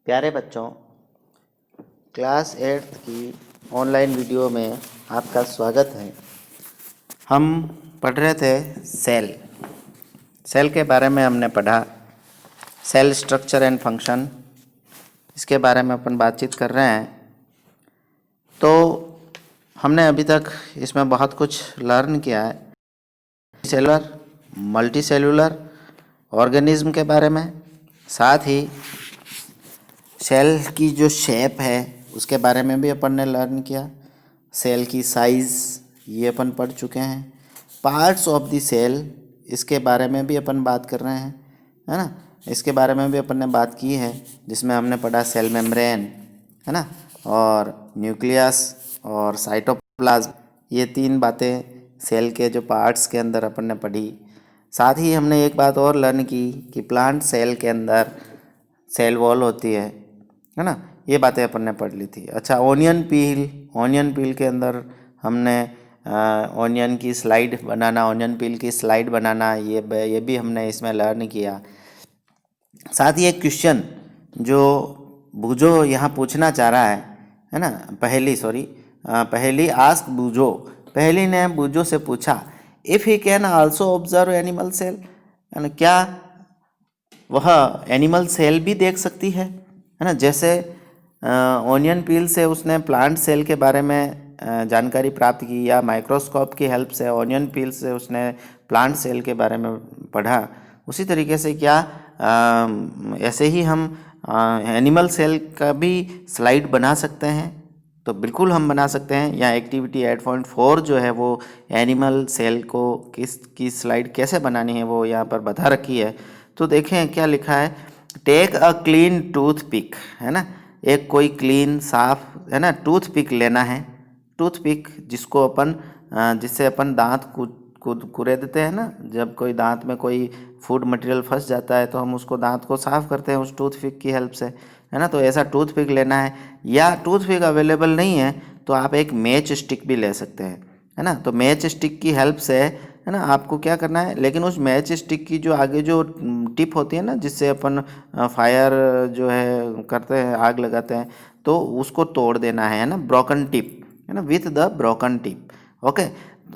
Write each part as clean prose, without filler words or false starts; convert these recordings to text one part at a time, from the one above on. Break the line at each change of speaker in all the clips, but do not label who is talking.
प्यारे बच्चों, class 8th की ऑनलाइन वीडियो में आपका स्वागत है। हम पढ़ रहे थे सेल के बारे में हमने पढ़ा। सेल स्ट्रक्चर एंड फंक्शन, इसके बारे में अपन बातचीत कर रहे हैं। तो हमने अभी तक इसमें बहुत कुछ लर्न किया है। सेलुलर, मल्टी सेलुलर ऑर्गेनिज्म के बारे में, साथ ही सेल की जो शेप है उसके बारे में भी अपन ने लर्न किया। सेल की साइज़ ये अपन पढ़ चुके हैं। पार्ट्स ऑफ द सेल, इसके बारे में भी अपन बात कर रहे हैं, है ना। इसके बारे में भी अपन ने बात की है, जिसमें हमने पढ़ा सेल मेम्ब्रेन, है ना, और न्यूक्लियस और साइटोप्लाज्म। ये 3 बातें सेल के जो पार्ट्स के अंदर अपन ने पढ़ी। साथ ही हमने एक बात और लर्न की कि प्लांट सेल के अंदर सेल वॉल होती है ना। ये बातें अपन ने पढ़ ली थी। अच्छा, ऑनियन पील के अंदर हमने ऑनियन की स्लाइड बनाना, ऑनियन पील की स्लाइड बनाना, ये भी हमने इसमें लर्न किया। साथ ही एक क्वेश्चन जो बूझो यहाँ पूछना चाह रहा है ना, पहली आस्क बूझो। पहली ने बूझो से पूछा, if he can also observe animal cell, यानी क्या वह एनिमल सेल भी देख सकती है ना। जैसे ऑनियन पील से उसने प्लांट सेल के बारे में जानकारी प्राप्त की, या माइक्रोस्कोप की हेल्प से ऑनियन पील से उसने प्लांट सेल के बारे में पढ़ा, उसी तरीके से क्या ऐसे ही हम एनिमल सेल का भी स्लाइड बना सकते हैं? तो बिल्कुल हम बना सकते हैं। या एक्टिविटी 8.4 जो है वो एनिमल सेल को की स्लाइड कैसे बनानी है वो यहाँ पर बता रखी है। तो देखें क्या लिखा है। टेक अ क्लीन टूथपिक, है ना, एक कोई क्लीन साफ, है ना, टूथपिक लेना है। टूथपिक जिससे अपन दांत कुरेदते हैं ना। जब कोई दांत में कोई फूड मटेरियल फंस जाता है तो हम उसको दांत को साफ करते हैं उस टूथपिक की हेल्प से, है ना। तो ऐसा टूथपिक लेना है। या टूथपिक अवेलेबल नहीं है तो आप एक मैच स्टिक भी ले सकते हैं, है ना। तो मैच स्टिक की हेल्प से, है ना, आपको क्या करना है, लेकिन उस मैच स्टिक की जो आगे जो टिप होती है ना, जिससे अपन फायर जो है करते हैं, आग लगाते हैं, तो उसको तोड़ देना है ना, ब्रोकन टिप, है ना, with the broken tip. Okay.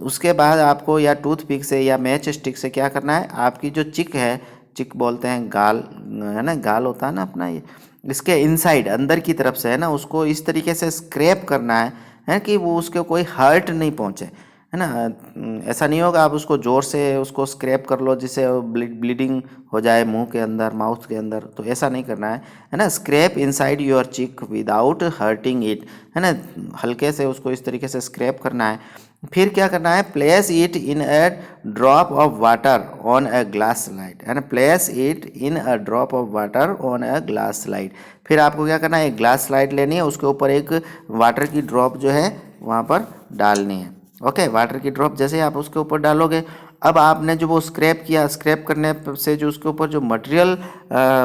उसके बाद आपको या टूथपिक से या मैच स्टिक से क्या करना है, आपकी जो चिक है, चिक बोलते हैं गाल, है ना, गाल होता है ना अपना, ये इसके इनसाइड अंदर की तरफ से, है ना, उसको इस तरीके से स्क्रैप करना है कि वो उसके कोई हर्ट नहीं पहुँचे, है ना। ऐसा नहीं होगा आप उसको ज़ोर से उसको स्क्रैप कर लो जिससे ब्लीडिंग हो जाए मुंह के अंदर, माउथ के अंदर, तो ऐसा नहीं करना है ना। स्क्रैप इनसाइड योर चिक विदाउट हर्टिंग इट, है ना, हल्के से उसको इस तरीके से स्क्रैप करना है। फिर क्या करना है, place it in a drop of water on a glass slide, है ना, place it in a drop of water on a glass slide. फिर आपको क्या करना है, एक ग्लास स्लाइड लेनी है, उसके ऊपर एक वाटर की ड्रॉप जो है वहाँ पर डालनी है। ओके, वाटर की ड्रॉप जैसे आप उसके ऊपर डालोगे, अब आपने जो वो स्क्रैप किया, स्क्रैप करने से जो उसके ऊपर जो मटेरियल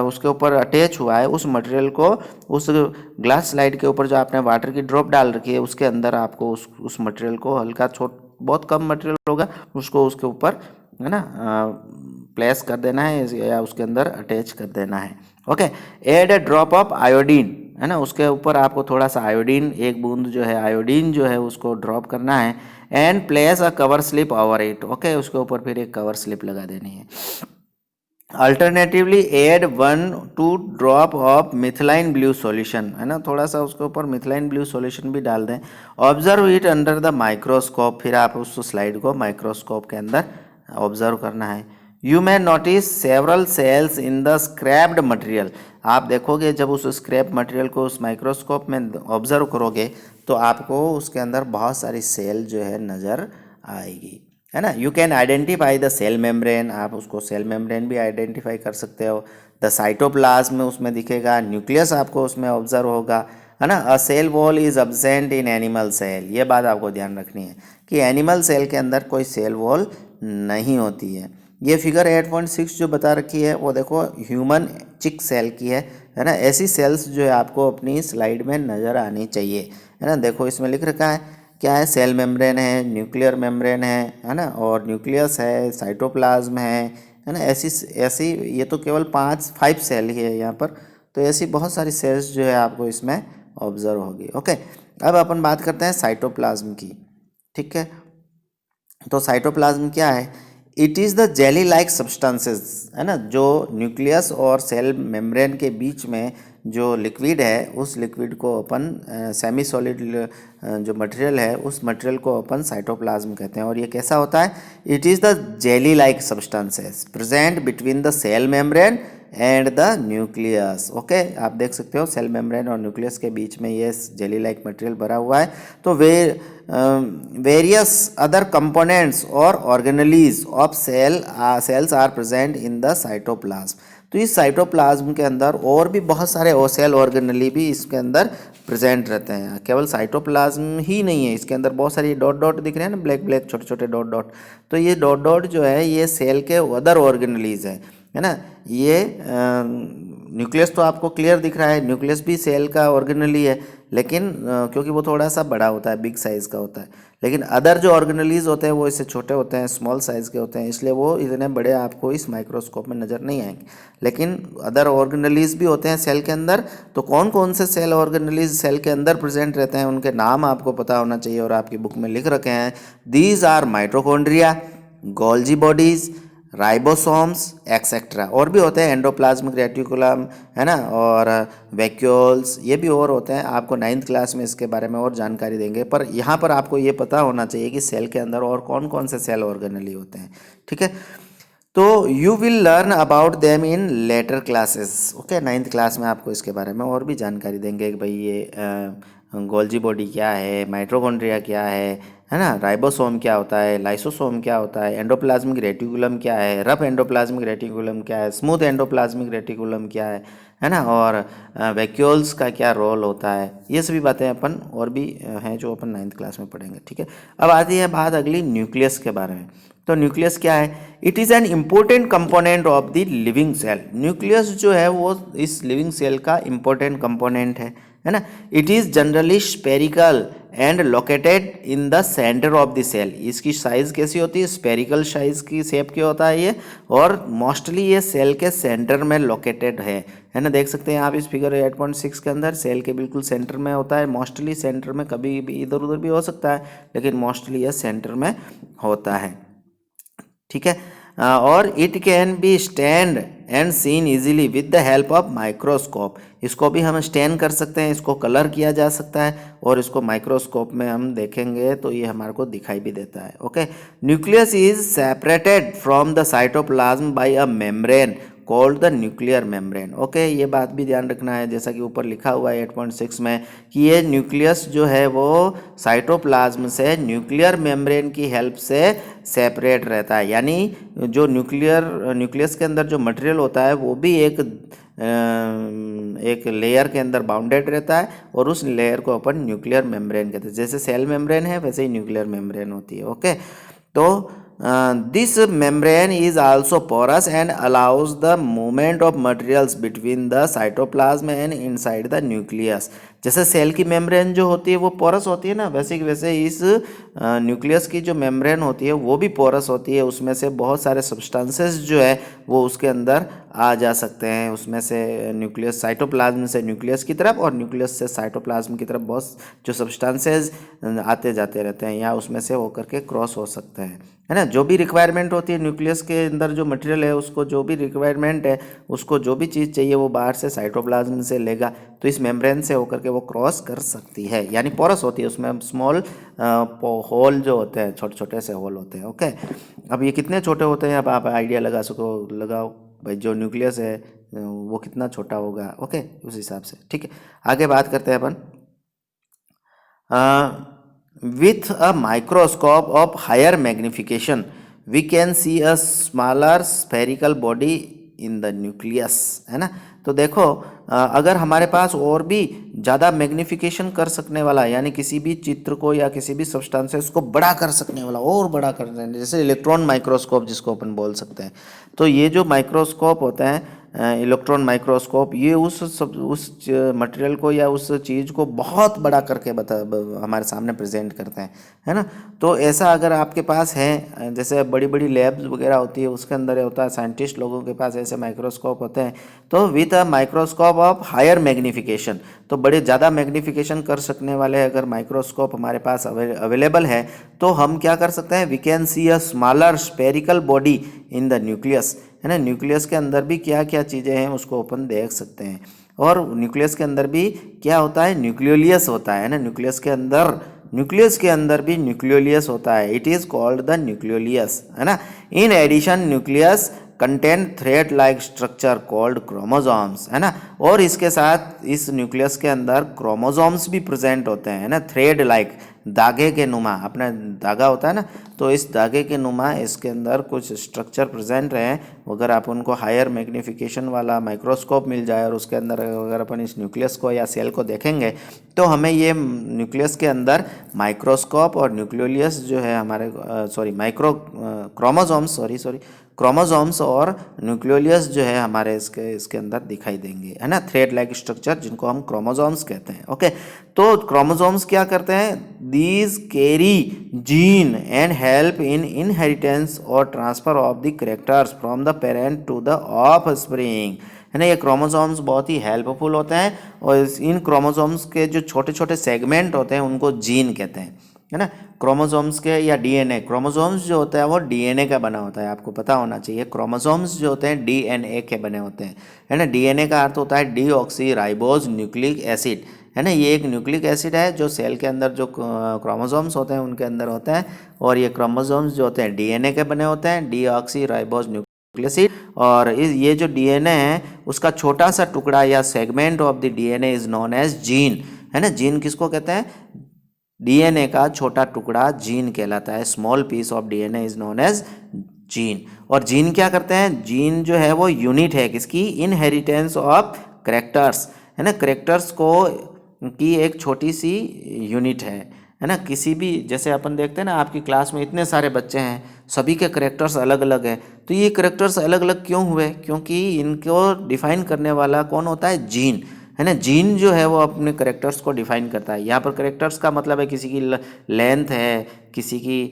उसके ऊपर अटैच हुआ है, उस मटेरियल को उस ग्लास स्लाइड के ऊपर जो आपने वाटर की ड्रॉप डाल रखी है उसके अंदर आपको उस मटेरियल को हल्का बहुत कम मटेरियल होगा उसको उसके ऊपर, है ना, प्लेस कर देना है या उसके अंदर अटैच कर देना है। Okay. Add a drop of iodine, है ना, उसके ऊपर आपको थोड़ा सा आयोडीन, एक बूंद जो है आयोडीन जो है उसको ड्रॉप करना है। And place a cover slip over it. Okay, उसके ऊपर फिर एक कवर स्लिप लगा देनी है। Alternatively add 1-2 drop of methylene blue solution, है ना, थोड़ा सा उसके ऊपर मिथिलाइन ब्लू सॉल्यूशन भी डाल दें। Observe it under the microscope, फिर आप उस स्लाइड को माइक्रोस्कोप के अंदर ऑब्जर्व करना है। You may notice several cells in the scraped material, आप देखोगे जब उस स्क्रैप मटेरियल को उस माइक्रोस्कोप में ऑब्जर्व करोगे तो आपको उसके अंदर बहुत सारी सेल जो है नज़र आएगी, है ना। You can identify the cell membrane, आप उसको सेल मेम्ब्रेन भी आइडेंटिफाई कर सकते हो। द साइटोप्लाज्म उसमें दिखेगा, न्यूक्लियस आपको उसमें ऑब्जर्व होगा, है ना। A cell wall is absent in animal cell, ये बात आपको ध्यान रखनी है कि एनिमल सेल के अंदर कोई सेल वॉल नहीं होती है। ये फिगर 8.6 जो बता रखी है वो देखो ह्यूमन चिक सेल की है ना। ऐसी सेल्स जो है आपको अपनी स्लाइड में नज़र आनी चाहिए, है ना। देखो इसमें लिख रखा है क्या है, सेल मेम्ब्रेन है, न्यूक्लियर मेम्ब्रेन है ना, और न्यूक्लियस है, साइटोप्लाज्म है ना। ऐसी ऐसी ये तो केवल 5 सेल ही है यहाँ पर, तो ऐसी बहुत सारी सेल्स जो है आपको इसमें ऑब्जर्व होगी। ओके, अब अपन बात करते हैं साइटोप्लाज्म की। ठीक है, तो साइटोप्लाज्म क्या है? It is the jelly like substances, है ना, जो न्यूक्लियस और सेल मेम्ब्रेन के बीच में जो लिक्विड है, उस लिक्विड को अपन सेमी सॉलिड जो मटेरियल है, उस मटेरियल को अपन साइटोप्लाज्म कहते हैं। और ये कैसा होता है? It is the jelly like substances present between the cell membrane and the nucleus. Okay, आप देख सकते हो सेल मेम्ब्रेन और न्यूक्लियस के बीच में ये जेली लाइक मटेरियल भरा हुआ है। तो वेरियस अदर कंपोनेंट्स और organelles of cells are present in the cytoplasm. तो इस साइटोप्लाज्म के अंदर और भी बहुत सारे सेल ऑर्गेनेली भी इसके अंदर प्रेजेंट रहते हैं। केवल साइटोप्लाज्म ही नहीं है, इसके अंदर बहुत सारी डॉट डॉट दिख रहे हैं ना, ब्लैक ब्लैक छोटे छोटे डॉट डॉट। तो ये डॉट डॉट जो है ये सेल के अदर ऑर्गेनेलीज है ना। ये न्यूक्लियस तो आपको क्लियर दिख रहा है, न्यूक्लियस भी सेल का ऑर्गेनेली है, लेकिन क्योंकि वो थोड़ा सा बड़ा होता है, बिग साइज़ का होता है। लेकिन अदर जो ऑर्गेनेलीज होते हैं वो इससे छोटे होते हैं, स्मॉल साइज़ के होते हैं, इसलिए वो इतने बड़े आपको इस माइक्रोस्कोप में नज़र नहीं आएंगे। लेकिन अदर ऑर्गेनेलीज भी होते हैं सेल के अंदर। तो कौन कौन से सेल ऑर्गेनेलीज सेल के अंदर प्रेजेंट रहते हैं, उनके नाम आपको पता होना चाहिए और आपकी बुक में लिख रखे हैं। These are mitochondria, Golgi bodies, ribosomes etcetera. और भी होते हैं, एंडोप्लाज्मिक रेटिकुलम, है ना, और वैक्यूल्स, ये भी और होते हैं। आपको 9th क्लास में इसके बारे में और जानकारी देंगे, पर यहाँ पर आपको ये पता होना चाहिए कि सेल के अंदर और कौन कौन से सेल ऑर्गेनेली होते हैं। ठीक है, तो you will learn about them in later classes. Okay, 9th class में आपको इसके बारे में और भी जानकारी देंगे कि भाई ये गोल्जी बॉडी क्या है, माइटोकॉन्ड्रिया क्या है ना, राइबोसोम क्या होता है, लाइसोसोम क्या होता है, एंडोप्लाज्मिक रेटिकुलम क्या है, रफ एंडोप्लाज्मिक रेटिकुलम क्या है, स्मूथ एंडोप्लाज्मिक रेटिकुलम क्या है ना, और वैक्यूल्स का क्या रोल होता है। ये सभी बातें अपन और भी हैं जो अपन 9th क्लास में पढ़ेंगे। ठीक है, अब आती है बात अगली न्यूक्लियस के बारे में। तो न्यूक्लियस क्या है? It is an important component of the living cell. Nucleus जो है वो इस लिविंग सेल का इम्पोर्टेंट कंपोनेंट है ना। It is generally spherical and located in the centre of the cell. इसकी साइज़ कैसी होती है? स्पेरिकल साइज की शेप की होता है ये, और मोस्टली ये सेल के सेंटर में लोकेटेड है ना। देख सकते हैं आप इस फिगर 8.6 के अंदर सेल के बिल्कुल सेंटर में होता है। मोस्टली सेंटर में, कभी भी इधर उधर भी हो सकता है, लेकिन मोस्टली ये सेंटर में होता है। ठीक है, और it can be stained and seen easily with the help of microscope. इसको भी हम स्टैंड कर सकते हैं, इसको कलर किया जा सकता है, और इसको माइक्रोस्कोप में हम देखेंगे तो ये हमारे को दिखाई भी देता है। Okay, nucleus is separated from the cytoplasm by a membrane called the nuclear membrane. Okay, ये बात भी ध्यान रखना है, जैसा कि ऊपर लिखा हुआ है 8.6 में, कि ये न्यूक्लियस जो है वो साइटोप्लाज्म से न्यूक्लियर मेम्ब्रेन की हेल्प से सेपरेट रहता है। यानी जो न्यूक्लियस के अंदर जो मटेरियल होता है वो भी एक लेयर के अंदर बाउंडेड रहता है, और उस लेयर को अपन न्यूक्लियर मेम्ब्रेन कहते हैं। जैसे सेल मेम्ब्रेन है वैसे ही न्यूक्लियर मेम्ब्रेन होती है। ओके, तो this membrane is also porous and allows the movement of materials between the cytoplasm and inside the nucleus। जैसे सेल की मेम्ब्रेन जो होती है वो पोरस होती है ना, वैसे इस न्यूक्लियस की जो मेम्ब्रेन होती है वो भी पोरस होती है। उसमें से बहुत सारे सब्सटेंसेस जो है वो उसके अंदर आ जा सकते हैं। उसमें से न्यूक्लियस साइटोप्लाज्म से न्यूक्लियस की तरफ और न्यूक्लियस से साइटोप्लाज्म की तरफ बहुत जो सब्सटेंसेस आते जाते रहते हैं, या उसमें से होकर के क्रॉस हो सकते हैं, है ना। जो भी रिक्वायरमेंट होती है न्यूक्लियस के अंदर जो मटेरियल है उसको, जो भी रिक्वायरमेंट है उसको, जो भी चीज़ चाहिए वो बाहर से साइटोप्लाज्म से लेगा, तो इस मेम्ब्रेन से होकर के वो क्रॉस कर सकती है। यानी पोरस होती है, उसमें स्मॉल होल जो होते हैं, छोटे छोटे से होल होते हैं। ओके, अब ये कितने छोटे होते हैं अब आप आइडिया लगाओ भाई, जो न्यूक्लियस है वो कितना छोटा होगा। ओके, उस हिसाब से। ठीक है, आगे बात करते हैं अपन। With a microscope of higher magnification, we can see a smaller spherical body in the nucleus, है ना। तो देखो, अगर हमारे पास और भी ज़्यादा मैग्निफिकेशन कर सकने वाला, यानी किसी भी चित्र को या किसी भी सब्सटेंसेस को बड़ा कर सकने वाला, और बड़ा कर देने, जैसे इलेक्ट्रॉन माइक्रोस्कोप जिसको अपन बोल सकते हैं। तो ये जो माइक्रोस्कोप होते हैं इलेक्ट्रॉन माइक्रोस्कोप, ये उस मटेरियल को या उस चीज़ को बहुत बड़ा करके हमारे सामने प्रेजेंट करते हैं, है ना। तो ऐसा अगर आपके पास है, जैसे बड़ी बड़ी लैब्स वगैरह होती है उसके अंदर होता है, साइंटिस्ट लोगों के पास ऐसे माइक्रोस्कोप होते हैं, तो with a microscope of higher magnification, तो बड़े ज़्यादा मैग्नीफिकेशन कर सकने वाले अगर माइक्रोस्कोप हमारे पास अवेलेबल है, तो हम क्या कर सकते हैं, we can see a smaller spherical body in the nucleus, है ना। न्यूक्लियस के अंदर भी क्या क्या चीज़ें हैं उसको अपन देख सकते हैं। और न्यूक्लियस के अंदर भी क्या होता है, न्यूक्लियोलियस होता है ना। न्यूक्लियस के अंदर भी न्यूक्लियोलियस होता है, it is called the nucleolus, है ना। In addition nucleus contain thread like structure called chromosomes, है ना। और इसके साथ इस न्यूक्लियस के अंदर क्रोमोसोम्स भी प्रेजेंट होते हैं, है ना। थ्रेड लाइक, धागे के नुमा, अपना धागा होता है ना, तो इस धागे के नुमा इसके अंदर कुछ स्ट्रक्चर प्रेजेंट रहे। अगर आप उनको हायर मैग्नीफिकेशन वाला माइक्रोस्कोप मिल जाए और उसके अंदर अगर अपन इस न्यूक्लियस को या सेल को देखेंगे, तो हमें ये न्यूक्लियस के अंदर माइक्रोस्कोप और न्यूक्लियोलियस जो है हमारे क्रोमोसोम्स और न्यूक्लियोलियस जो है हमारे इसके अंदर दिखाई देंगे, है ना। थ्रेड लाइक स्ट्रक्चर जिनको हम क्रोमोसोम्स कहते हैं। ओके, तो क्रोमोसोम्स क्या करते हैं, these carry gene and help in inheritance और transfer of the characters from the parent to the offspring, है ना। ये क्रोमोसोम्स बहुत ही हेल्पफुल होते हैं और इन क्रोमोसोम्स के जो छोटे छोटे सेगमेंट होते हैं उनको जीन कहते हैं, है ना। क्रोमोसोम्स के या डीएनए, क्रोमोसोम्स जो होता है वो डीएनए का बना होता है, आपको पता होना चाहिए। क्रोमोसोम्स जो होते हैं डीएनए के बने होते हैं, है ना। डीएनए का अर्थ होता है डीऑक्सी राइबोज न्यूक्लिक एसिड, है ना। ये एक न्यूक्लिक एसिड है जो सेल के अंदर जो क्रोमोसोम्स होते हैं उनके अंदर होता है, और ये क्रोमोसोम्स जो होते हैं डीएनए के बने होते हैं, डीऑक्सी राइबोज न्यूक्लिक एसिड। और ये जो डीएनए है उसका छोटा सा टुकड़ा या segment of the DNA is known as gene, है ना। जीन किसको कहते हैं, डीएनए का छोटा टुकड़ा जीन कहलाता है। Small piece of DNA is known as gene. और जीन क्या करते हैं, जीन जो है वो यूनिट है किसकी, इनहेरिटेंस ऑफ करेक्टर्स, है ना। करेक्टर्स को की एक छोटी सी यूनिट है ना। किसी भी, जैसे अपन देखते हैं ना आपकी क्लास में इतने सारे बच्चे हैं, सभी के करेक्टर्स अलग अलग हैं, तो ये करेक्टर्स अलग अलग क्यों हुए, क्योंकि इनको डिफाइन करने वाला कौन होता है, जीन, है ना। जीन जो है वो अपने करेक्टर्स को डिफाइन करता है। यहाँ पर करेक्टर्स का मतलब है किसी की लेंथ है, किसी की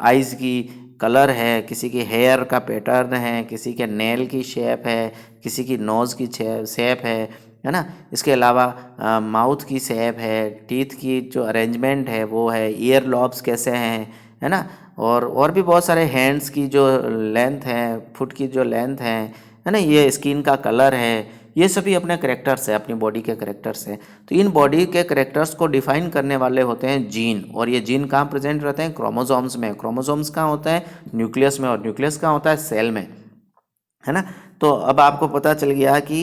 आइज़ की कलर है, किसी की हेयर का पैटर्न है, किसी के नेल की शेप है, किसी की नोज़ की शेप है ना। इसके अलावा माउथ की शेप है, टीथ की जो अरेंजमेंट है वो है, ईयर लॉब्स कैसे हैं, है ना। और भी बहुत सारे हैंड्स की जो लेंथ है, फुट की जो लेंथ है ना। ये स्किन का कलर है, ये सभी अपने करेक्टर्स है, अपनी बॉडी के करेक्टर्स हैं। तो इन बॉडी के करेक्टर्स को डिफाइन करने वाले होते हैं जीन, और ये जीन कहाँ प्रेजेंट रहते हैं, क्रोमोसोम्स में। क्रोमोसोम्स कहाँ होता है, न्यूक्लियस में, और न्यूक्लियस कहाँ होता है, सेल में, है ना। तो अब आपको पता चल गया कि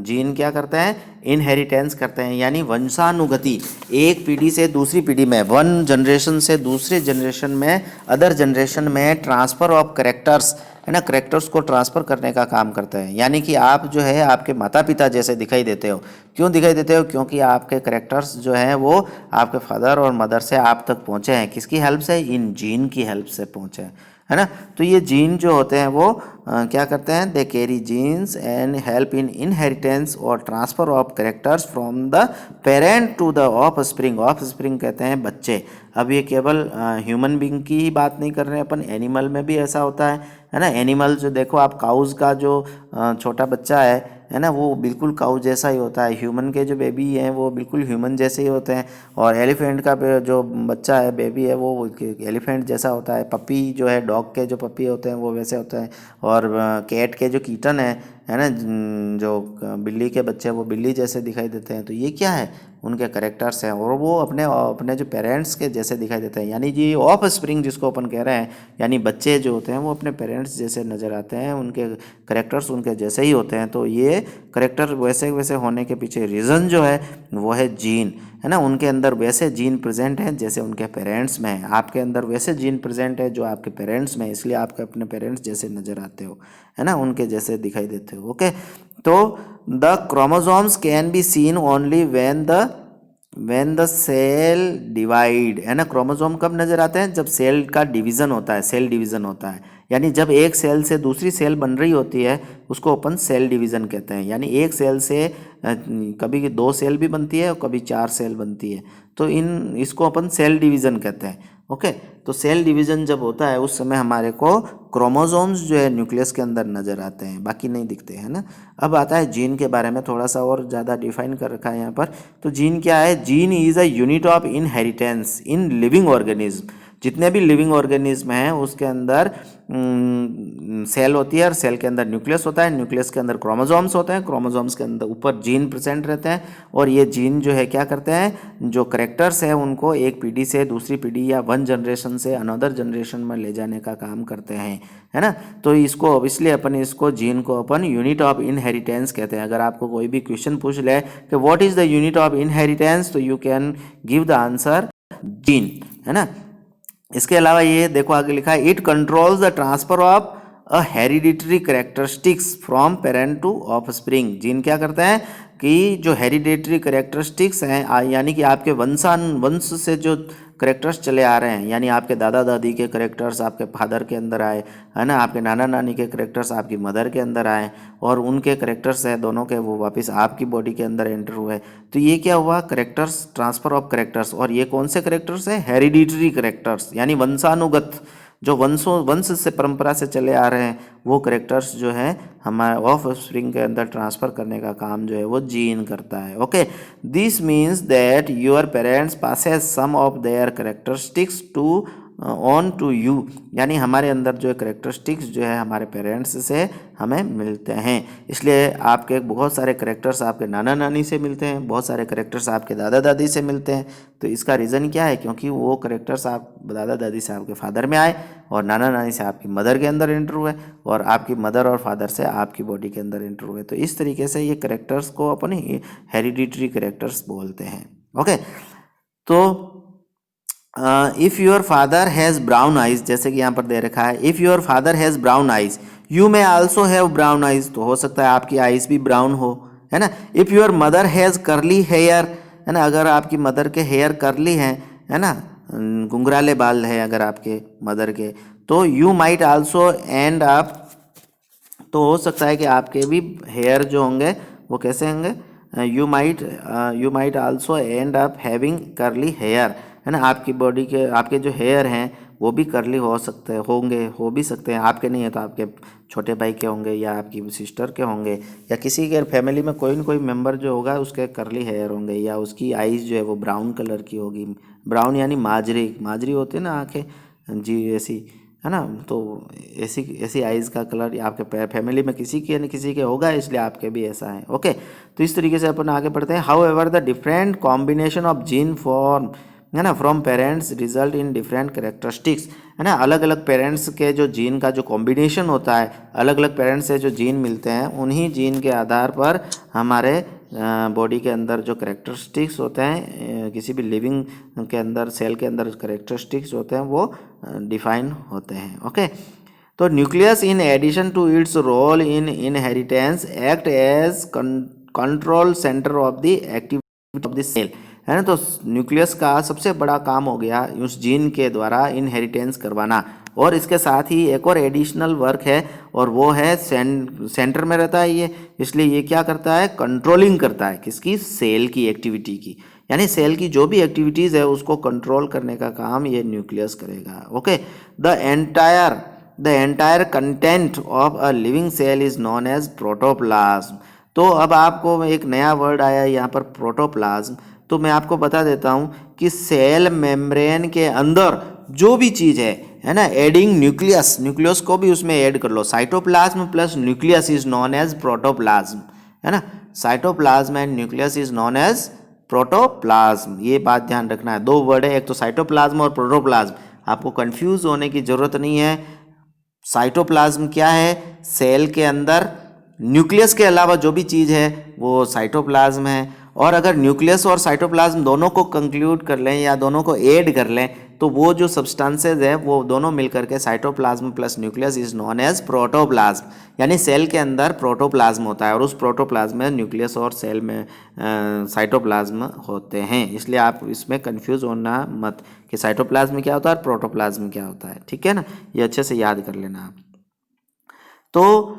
जीन क्या करता है, इनहेरिटेंस करते हैं, यानी वंशानुगति, एक पीढ़ी से दूसरी पीढ़ी में, वन जनरेशन से दूसरे जनरेशन में, अदर जनरेशन में ट्रांसफ़र ऑफ करेक्टर्स, है ना। करेक्टर्स को ट्रांसफ़र करने का काम करते हैं। यानी कि आप जो है आपके माता पिता जैसे दिखाई देते हो। क्यों दिखाई देते हो, क्योंकि आपके करेक्टर्स जो हैं वो आपके फादर और मदर से आप तक पहुँचे हैं, किसकी हेल्प से, इन जीन की हेल्प से पहुँचे हैं, है ना। तो ये जीन जो होते हैं वो क्या करते हैं, they carry genes and help in inheritance और transfer of characters from the parent to the offspring. Offspring कहते हैं बच्चे। अब ये केवल ह्यूमन बींग की ही बात नहीं कर रहे हैं अपन, एनिमल में भी ऐसा होता है ना। एनिमल जो देखो आप, काउज का जो छोटा बच्चा है ना, वो बिल्कुल काऊ जैसा ही होता है। ह्यूमन के जो बेबी हैं वो बिल्कुल ह्यूमन जैसे ही होते हैं, और एलिफेंट का जो बच्चा है, बेबी है, वो एलिफेंट जैसा होता है। पपी जो है, डॉग के जो पपी होते हैं वो वैसे होते हैं, और कैट के जो कीटन है ना, जो बिल्ली के बच्चे वो बिल्ली जैसे दिखाई देते हैं। तो ये क्या है, उनके करेक्टर्स हैं, और वो अपने अपने जो पेरेंट्स के जैसे दिखाई देते हैं। यानी जी ऑफ स्प्रिंग जिसको अपन कह रहे हैं, यानी बच्चे जो होते हैं वो अपने पेरेंट्स जैसे नज़र आते हैं, उनके करेक्टर्स उनके जैसे ही होते हैं। तो ये करेक्टर वैसे वैसे होने के पीछे रीज़न जो है वो है जीन, है ना। उनके अंदर वैसे जीन प्रेजेंट हैं जैसे उनके पेरेंट्स में है, आपके अंदर वैसे जीन प्रेजेंट है जो आपके पेरेंट्स में है, इसलिए आपके अपने पेरेंट्स जैसे नज़र आते हो, है ना, उनके जैसे दिखाई देते हो। ओके, तो the chromosomes can be seen only when the cell divide, है ना। क्रोमोसोम कब नज़र आते हैं, जब सेल का डिवीज़न होता है, सेल डिवीज़न होता है। यानी जब एक सेल से दूसरी सेल बन रही होती है उसको अपन सेल डिवीज़न कहते हैं। यानी एक सेल से कभी 2 सेल भी बनती है और कभी 4 सेल बनती है, तो इसको अपन सेल डिवीज़न कहते हैं। ओके, तो सेल डिवीज़न जब होता है उस समय हमारे को क्रोमोसोम्स जो है न्यूक्लियस के अंदर नज़र आते हैं, बाकी नहीं दिखते हैं ना। अब आता है जीन के बारे में, थोड़ा सा और ज़्यादा डिफाइन कर रखा है यहाँ पर। तो जीन क्या है? Gene is a unit of inheritance in living organism. जितने भी लिविंग ऑर्गेनिज्म हैं उसके अंदर सेल होती है और सेल के अंदर न्यूक्लियस होता है, न्यूक्लियस के अंदर क्रोमोसोम्स होते हैं, क्रोमोसोम्स के अंदर ऊपर जीन प्रेजेंट रहते हैं। और ये जीन जो है क्या करते हैं, जो करेक्टर्स है उनको एक पीढ़ी से दूसरी पीढ़ी या वन जनरेशन से अनदर जनरेशन में ले जाने का काम करते हैं, है ना। तो इसको इसलिए अपन इसको जीन को अपन यूनिट ऑफ इनहेरिटेंस कहते हैं। अगर आपको कोई भी क्वेश्चन पूछ ले कि what is the unit of inheritance, तो you can give the answer gene, है ना। इसके अलावा ये देखो आगे लिखा है, it controls the transfer of a hereditary characteristics from parent to offspring. Gene क्या करते हैं कि जो हेरिडिटरी करेक्टरिस्टिक्स हैं, यानी कि आपके वंश से जो करेक्टर्स चले आ रहे हैं, यानी आपके दादा दादी के करेक्टर्स आपके फादर के अंदर आए, है ना, आपके नाना नानी के करेक्टर्स आपकी मदर के अंदर आए, और उनके करेक्टर्स हैं दोनों के वो वापस आपकी बॉडी के अंदर एंटर हुए। तो ये क्या हुआ? Characters, transfer of characters. और ये कौन से करेक्टर्स हैं? हेरिडिटरी करेक्टर्स, यानी वंशानुगत, जो वंश से परंपरा से चले आ रहे हैं वो करेक्टर्स जो है हमारे ऑफ स्प्रिंग के अंदर ट्रांसफ़र करने का काम जो है वो जीन करता है। Okay, this means that your parents passes some of their characteristics to on to you, यानी हमारे अंदर जो करेक्टरिस्टिक्स जो है हमारे पेरेंट्स से हमें मिलते हैं। इसलिए आपके बहुत सारे करेक्टर्स आपके नाना नानी से मिलते हैं, बहुत सारे करेक्टर्स आपके दादा दादी से मिलते हैं। तो इसका रीज़न क्या है? क्योंकि वो करेक्टर्स आप दादा दादी से आपके फादर में आए और नाना नानी से आपकी मदर के अंदर एंटर हुए और आपकी मदर और फादर से आपकी बॉडी के अंदर एंटर हुए। तो इस तरीके से ये करेक्टर्स को अपन हेरिडिटरी करेक्टर्स बोलते हैं। ओके, तो if your father has brown eyes, जैसे कि यहाँ पर दे रखा है, if your father has brown eyes you may also have brown eyes, तो हो सकता है आपकी आइज भी ब्राउन हो, है ना। If your mother has curly hair, है ना, अगर आपकी मदर के हेयर करली हैं, है ना, घुंघराले बाल है अगर आपके मदर के, तो you might also end up, तो हो सकता है कि आपके भी हेयर जो होंगे वो कैसे होंगे? You might also end up having curly hair, है ना। आपकी बॉडी के आपके जो हेयर हैं वो भी करली हो भी सकते हैं। आपके नहीं है तो आपके छोटे भाई के होंगे या आपकी सिस्टर के होंगे या किसी के फैमिली में कोई न कोई मेंबर जो होगा उसके करली हेयर होंगे, या उसकी आईज जो है वो ब्राउन कलर की होगी। ब्राउन यानी माजरी होती है ना आँखें जी ऐसी, है ना। तो ऐसी आइज़ का कलर आपके फैमिली में किसी के न किसी के होगा, इसलिए आपके भी ऐसा है। ओके, तो इस तरीके से अपन आगे बढ़ते हैं। How ever the different combination of gene form, है ना, from parents result in different characteristics, है ना। अलग अलग पेरेंट्स के जो जीन का जो कॉम्बिनेशन होता है, अलग अलग पेरेंट्स से जो जीन मिलते हैं, उन्हीं जीन के आधार पर हमारे बॉडी के अंदर जो करेक्टरिस्टिक्स होते हैं, किसी भी लिविंग के अंदर सेल के अंदर करेक्टरिस्टिक्स होते हैं वो डिफाइन होते हैं। ओके, तो nucleus in addition to its role in inheritance act as control centre of the activity of the cell, है ना। तो न्यूक्लियस का सबसे बड़ा काम हो गया उस जीन के द्वारा इनहेरिटेंस करवाना। और इसके साथ ही एक और एडिशनल वर्क है और वो है सेंटर में रहता है ये, इसलिए ये क्या करता है? कंट्रोलिंग करता है किसकी? सेल की एक्टिविटी की, यानी सेल की जो भी एक्टिविटीज़ है उसको कंट्रोल करने का काम ये न्यूक्लियस करेगा। Okay, the entire content of a living cell is known as protoplasm. तो अब आपको एक नया वर्ड आया यहाँ पर, प्रोटोप्लाज्म। तो मैं आपको बता देता हूँ कि सेल मेम्ब्रेन के अंदर जो भी चीज़ है ना, एडिंग न्यूक्लियस को भी उसमें ऐड कर लो। Cytoplasm plus nucleus is known as protoplasm, है ना। Cytoplasm and nucleus is known as protoplasm, ये बात ध्यान रखना है। 2 वर्ड है, एक तो साइटोप्लाज्म और प्रोटोप्लाज्म। आपको कंफ्यूज होने की ज़रूरत नहीं है। साइटोप्लाज्म क्या है? सेल के अंदर न्यूक्लियस के अलावा जो भी चीज़ है वो साइटोप्लाज्म है। और अगर न्यूक्लियस और साइटोप्लाज्म दोनों को कंक्लूड कर लें या दोनों को ऐड कर लें तो वो जो सब्सटेंसेज है वो दोनों मिलकर के cytoplasm plus nucleus is known as protoplasm, यानी सेल के अंदर प्रोटोप्लाज्म होता है और उस प्रोटोप्लाज्म में न्यूक्लियस और सेल में साइटोप्लाज्म होते हैं। इसलिए आप इसमें कंफ्यूज होना मत कि साइटोप्लाज्म क्या होता है और प्रोटोप्लाज्म क्या होता है, ठीक है ना, ये अच्छे से याद कर लेना आप। तो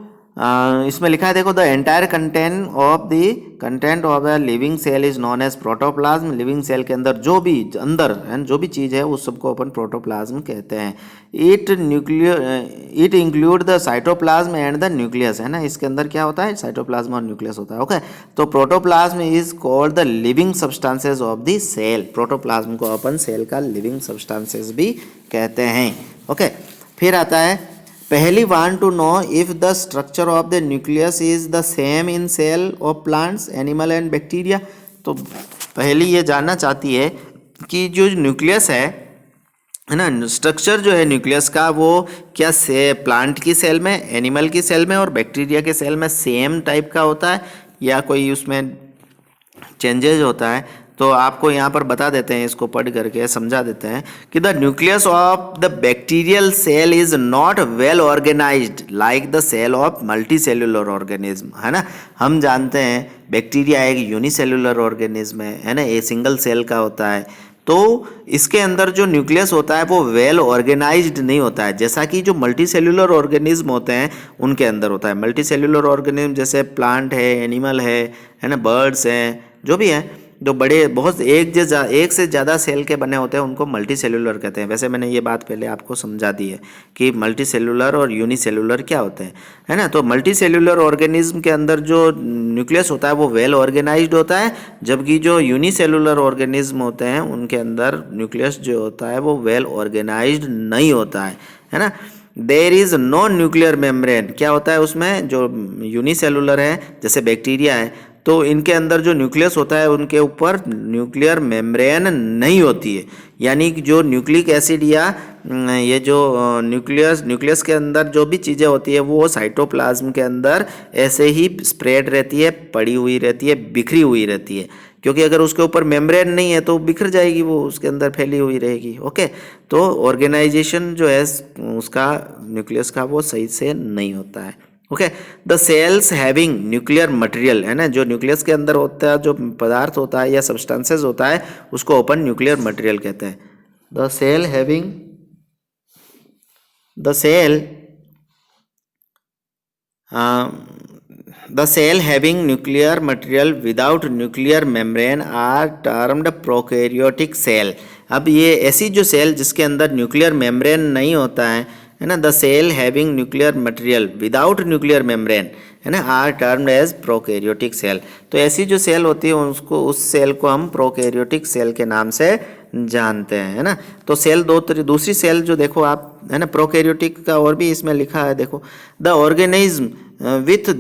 इसमें लिखा है देखो, the entire content of a living cell is known as protoplasm. Living cell के अंदर जो भी जो भी चीज़ है उस सबको अपन प्रोटोप्लाज्म कहते हैं। It include the cytoplasm and the nucleus, है ना, इसके अंदर क्या होता है, साइटोप्लाज्म और न्यूक्लियस होता है। ओके, तो protoplasm is called the living substances of the cell. Protoplasm को अपन सेल का लिविंग सब्सटेंसेस भी कहते हैं। ओके, फिर आता है पहली want to know if the structure of the nucleus is the same in cell of plants, animal and bacteria. तो पहली ये जानना चाहती है कि जो न्यूक्लियस है ना, स्ट्रक्चर जो है न्यूक्लियस का वो क्या से प्लांट की सेल में, एनिमल की सेल में और बैक्टीरिया के सेल में सेम टाइप का होता है या कोई उसमें चेंजेज होता है। तो आपको यहाँ पर बता देते हैं, इसको पढ़ करके समझा देते हैं कि the nucleus of the bacterial cell is not well organised like the cell of multicellular organism, है ना। हम जानते हैं बैक्टीरिया एक यूनिसेल्युलर ऑर्गेनिज्म है ना, ये सिंगल सेल का होता है। तो इसके अंदर जो न्यूक्लियस होता है वो वेल ऑर्गेनाइज्ड नहीं होता है, जैसा कि जो मल्टीसेल्युलर ऑर्गेनिज्म होते हैं उनके अंदर होता है। मल्टीसेल्युलर ऑर्गेनिज्म जैसे प्लांट है, एनिमल है ना, बर्ड्स हैं, जो भी हैं, जो बड़े बहुत एक से ज़्यादा सेल के बने होते हैं उनको मल्टी सेल्यूलर कहते हैं। वैसे मैंने ये बात पहले आपको समझा दी है कि मल्टी सेल्यूलर और यूनिसेल्युलर क्या होते हैं, है ना। तो मल्टी सेल्यूलर ऑर्गेनिज्म के अंदर जो न्यूक्लियस होता है वो वेल ऑर्गेनाइज्ड होता है, जबकि जो यूनिसेल्युलर ऑर्गेनिज्म होते हैं उनके अंदर न्यूक्लियस जो होता है वो वेल ऑर्गेनाइज्ड नहीं होता है ना। There is no nuclear membrane, क्या होता है उसमें, जो यूनिसेल्युलर है जैसे बैक्टीरिया है तो इनके अंदर जो न्यूक्लियस होता है उनके ऊपर न्यूक्लियर मेम्ब्रेन नहीं होती है, यानी कि जो न्यूक्लिक एसिड या ये जो न्यूक्लियस के अंदर जो भी चीज़ें होती है वो साइटोप्लाज्म के अंदर ऐसे ही स्प्रेड रहती है, पड़ी हुई रहती है, बिखरी हुई रहती है, क्योंकि अगर उसके ऊपर मेम्ब्रेन नहीं है तो बिखर जाएगी, वो उसके अंदर फैली हुई रहेगी। ओके, तो ऑर्गेनाइजेशन जो है उसका न्यूक्लियस का वो सही से नहीं होता है। Okay, the sales having nuclear material, है ना, जो न्यूक्लियस के अंदर होता है जो पदार्थ होता है या सब्सटेंसेस होता है उसको ओपन न्यूक्लियर मटेरियल कहते हैं। The cell having nuclear material without nuclear membrane are termed prokaryotic cell. अब ये ऐसी जो सेल जिसके अंदर न्यूक्लियर मेम्ब्रेन नहीं होता है ना, the cell having nuclear material without nuclear membrane, है ना, are termed as prokaryotic cell. तो ऐसी जो सेल होती है उस सेल को हम प्रोकैरियोटिक सेल के नाम से जानते हैं, है ना। तो सेल दूसरी सेल जो देखो आप, है ना, प्रोकैरियोटिक का और भी इसमें लिखा है, देखो, the organism with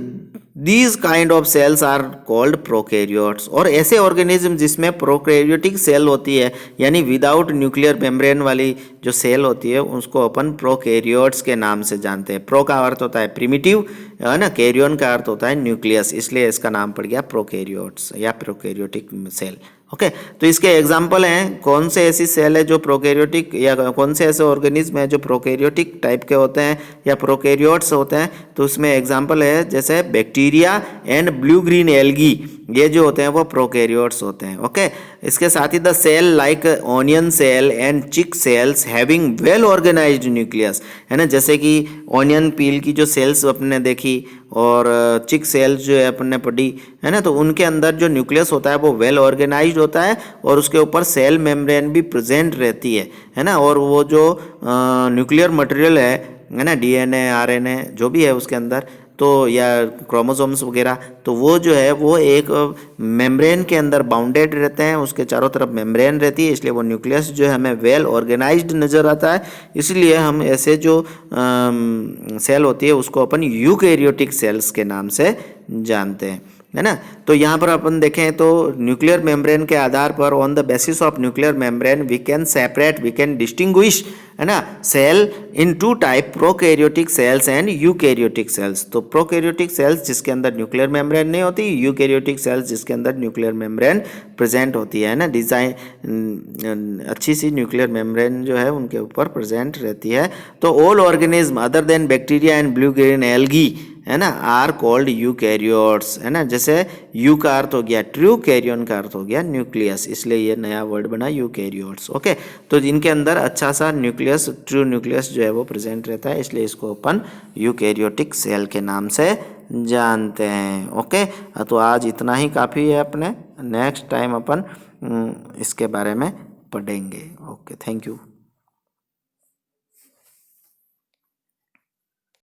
these kind of cells are called prokaryotes. और ऐसे ऑर्गेनिज्म जिसमें प्रोकैरियोटिक सेल होती है यानी विदाउट न्यूक्लियर मेम्ब्रेन वाली जो सेल होती है उसको अपन प्रोकैरियोट्स के नाम से जानते हैं। प्रो का अर्थ होता है प्रिमिटिव, है ना, कैरियन का अर्थ होता है न्यूक्लियस, इसलिए इसका नाम पड़ गया प्रोकैरियोट्स या प्रोकैरियोटिक सेल। ओके, तो इसके एग्जाम्पल हैं, कौन से ऐसी सेल है जो प्रोकैरियोटिक या कौन से ऐसे ऑर्गेनिज्म है जो प्रोकैरियोटिक टाइप के होते हैं या प्रोकैरियोट्स होते हैं। तो उसमें एग्जाम्पल है जैसे bacteria and blue green algae, ये जो होते हैं वो प्रोकैरियोट्स होते हैं। ओके, इसके साथ ही the cell like onion cell and cheek cells having well organized nucleus, है ना, जैसे कि ऑनियन पील की जो सेल्स अपने देखी और चिक सेल्स जो है अपने पढ़ी, है ना, तो उनके अंदर जो न्यूक्लियस होता है वो वेल ऑर्गेनाइज्ड होता है और उसके ऊपर सेल मेम्ब्रेन भी प्रेजेंट रहती है ना। और वो जो न्यूक्लियर मटेरियल है ना, डीएनए, आरएनए जो भी है उसके अंदर, तो या क्रोमोसोम्स वगैरह, तो वो जो है वो एक मेम्ब्रेन के अंदर बाउंडेड रहते हैं, उसके चारों तरफ मेम्ब्रेन रहती है, इसलिए वो न्यूक्लियस जो है हमें वेल ऑर्गेनाइज्ड नज़र आता है। इसलिए हम ऐसे जो सेल होती है उसको अपन यूकैरियोटिक सेल्स के नाम से जानते हैं। है ना। तो यहाँ पर अपन देखें तो न्यूक्लियर मेम्ब्रेन के आधार पर on the basis of nuclear membrane we can separate, we can distinguish, है ना, cell in two type, prokaryotic cells and eukaryotic cells. तो प्रोकैरियोटिक सेल्स जिसके अंदर न्यूक्लियर मेम्ब्रेन नहीं होती, यूकैरियोटिक सेल्स जिसके अंदर न्यूक्लियर मेम्ब्रेन प्रेजेंट होती है ना, डिजाइन अच्छी सी न्यूक्लियर मेम्ब्रेन जो है उनके ऊपर प्रेजेंट रहती है। तो all organism other than bacteria and blue green algae, है ना, आर कॉल्ड यूकैरियोट्स, है ना। जैसे यू का अर्थ हो गया ट्रू, कैरियन का अर्थ हो गया न्यूक्लियस, इसलिए ये नया वर्ड बना यूकैरियोट्स। ओके, तो इनके अंदर अच्छा सा न्यूक्लियस, ट्रू न्यूक्लियस जो है वो प्रेजेंट रहता है, इसलिए इसको अपन यूकैरियोटिक सेल के नाम से जानते हैं। ओके, तो आज इतना ही काफ़ी है अपने, नेक्स्ट टाइम अपन इसके बारे में पढ़ेंगे। Okay, thank you.